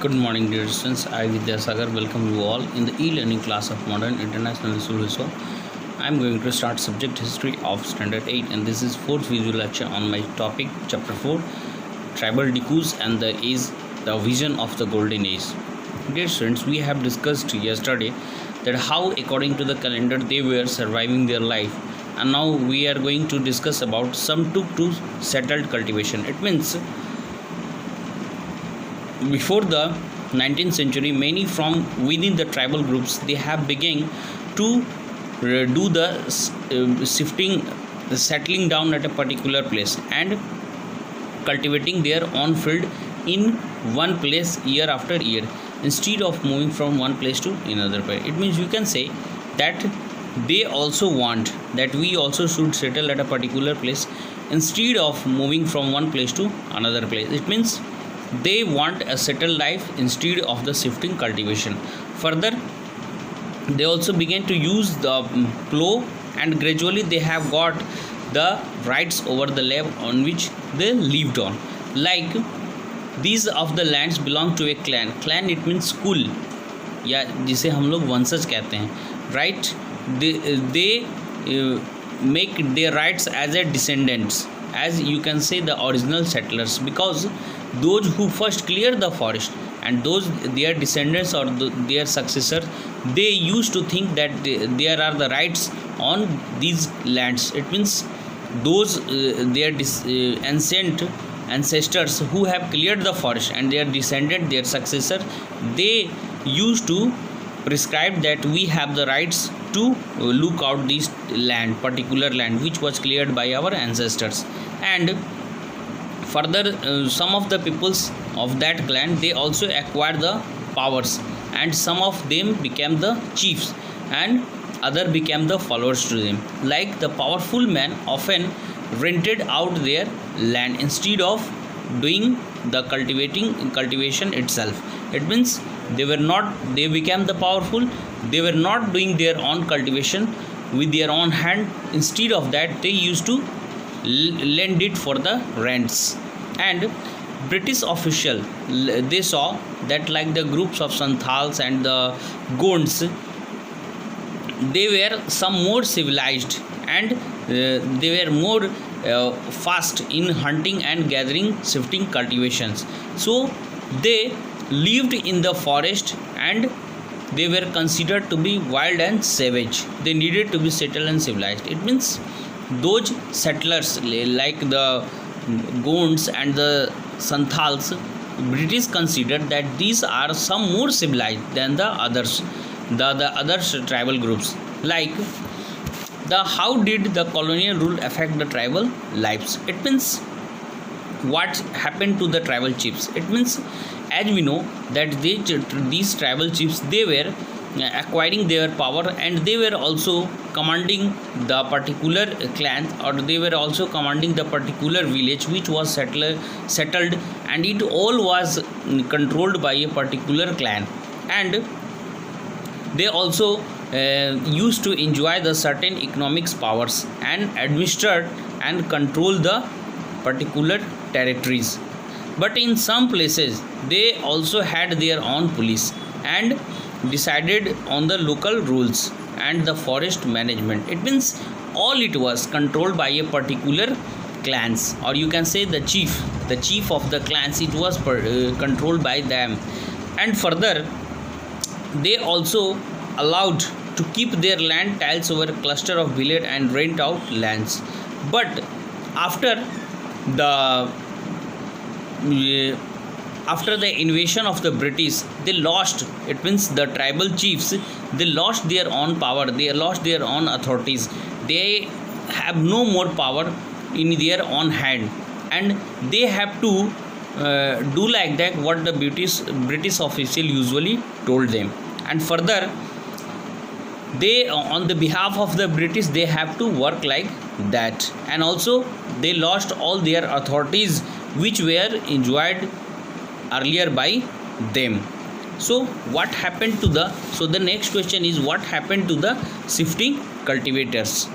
Good morning, dear students. I, Vidyasagar, welcome you all in the e-learning class of Modern International Solution. I am going to start subject history of Standard 8, and this is fourth visual lecture on my topic, Chapter 4, Tribal Decoys and the Vision of the Golden Age. Dear students, we have discussed yesterday that how, according to the calendar, they were surviving their life, and now we are going to discuss about some took to settled cultivation. It means before the 19th century, many from within the tribal groups they have begun to do the shifting, the settling down at a particular place and cultivating their own field in one place year after year instead of moving from one place to another place. It means you can say that they also want that we also should settle at a particular place instead of moving from one place to another place. It means they want a settled life instead of the shifting cultivation. Further, they also began to use the plow, and gradually they have got the rights over the land on which they lived on. Like these of the lands belong to a clan. Clan it means कुल, या जिसे हम लोग वंशज कहते हैं, right? They make their rights as a descendants, as you can say the original settlers, because those who first clear the forest and those their descendants or their successor, they used to think that there are the rights on these lands. It means those their ancient ancestors who have cleared the forest and their descendant, their successor, they used to prescribe that we have the rights to look out this land, particular land which was cleared by our ancestors. And further, some of the peoples of that clan, they also acquired the powers, and some of them became the chiefs and other became the followers to them. Like the powerful man often rented out their land instead of doing the cultivation itself. It means they became the powerful, they were not doing their own cultivation with their own hand. Instead of that, they used to lend it for the rents. And British official, they saw that like the groups of Santhals and the Gonds, they were some more civilized, and they were more fast in hunting and gathering, shifting cultivations. So they lived in the forest and they were considered to be wild and savage. They needed to be settled and civilized. It means those settlers like the Gonds and the Santhals, British considered that these are some more civilized than the others, the other tribal groups. Like how did the colonial rule affect the tribal lives? It means what happened to the tribal chiefs. It means, as we know that these tribal chiefs, they were acquiring their power, and they were also commanding the particular clan, or they were also commanding the particular village which was settled, and it all was controlled by a particular clan. And they also used to enjoy the certain economics powers and administered and control the particular territories. But in some places they also had their own police and decided on the local rules and the forest management. It means all it was controlled by a particular clans, or you can say the chief of the clans, it was controlled by them. And further, they also allowed to keep their land tiles over a cluster of village and rent out lands. But after the invasion of the British, they lost. It means the tribal chiefs, they lost their own power, they lost their own authorities, they have no more power in their own hand, and they have to do like that what the British official usually told them. And further, they on the behalf of the British, they have to work like that, and also they lost all their authorities which were enjoyed earlier by them. So what happened to the next question is, what happened to the shifting cultivators?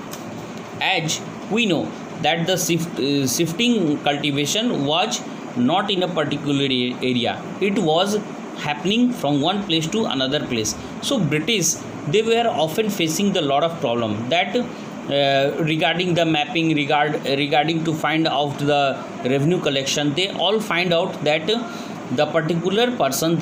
As we know that the shifting cultivation was not in a particular area, it was happening from one place to another place. So British, they were often facing the lot of problem that regarding the mapping, regarding to find out the revenue collection. They all find out that the particular person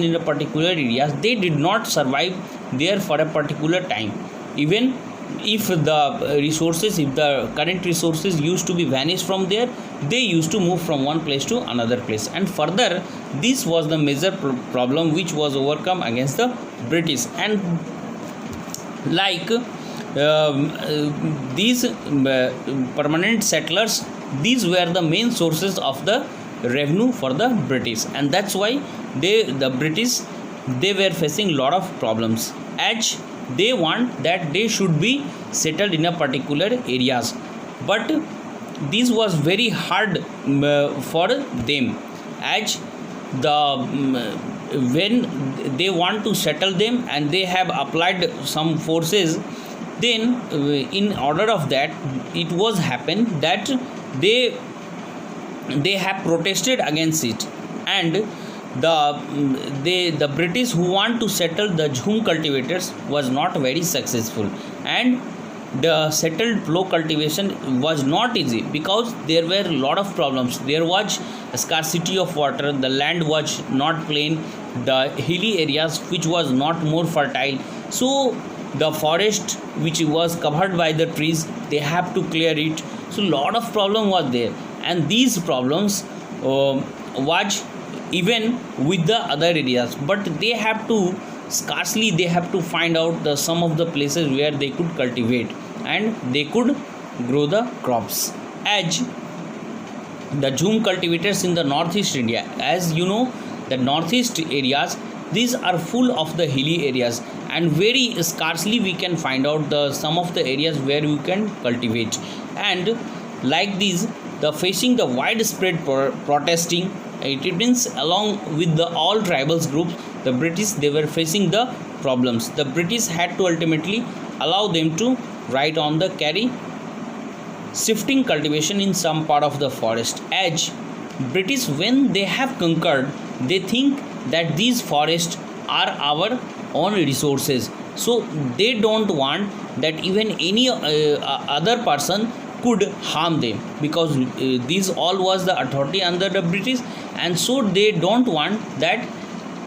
in a particular area, they did not survive there for a particular time. Even if the resources, if the current resources used to be vanished from there, they used to move from one place to another place. And further, this was the major problem which was overcome against the British. And like these permanent settlers, these were the main sources of the revenue for the British, and that's why the British, they were facing lot of problems, as they want that they should be settled in a particular areas. But this was very hard for them, as when they want to settle them and they have applied some forces, then in order of that, it was happened that they have protested against it. And the British who want to settle the jhum cultivators was not very successful, and the settled flow cultivation was not easy because there were a lot of problems. There was a scarcity of water, the land was not plain, the hilly areas which was not more fertile, so the forest which was covered by the trees, they have to clear it. So lot of problem was there, and these problems was even with the other areas, but they have to scarcely, they have to find out the some of the places where they could cultivate and they could grow the crops. As the jhum cultivators in the northeast India, as you know, the northeast areas, these are full of the hilly areas, and very scarcely we can find out the some of the areas where you can cultivate. And like these, the facing the widespread protesting, it means along with the all tribals groups, the British, they were facing the problems. The British had to ultimately allow them to ride on the carry shifting cultivation in some part of the forest. As British, when they have conquered, they think that these forests are our own resources, so they don't want that even any other person could harm them, because these all was the authority under the British, and so they don't want that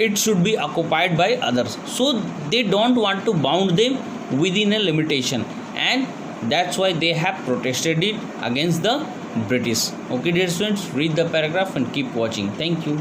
it should be occupied by others, so they don't want to bound them within a limitation, and that's why they have protested it against the British. Okay dear students, read the paragraph and keep watching. Thank you.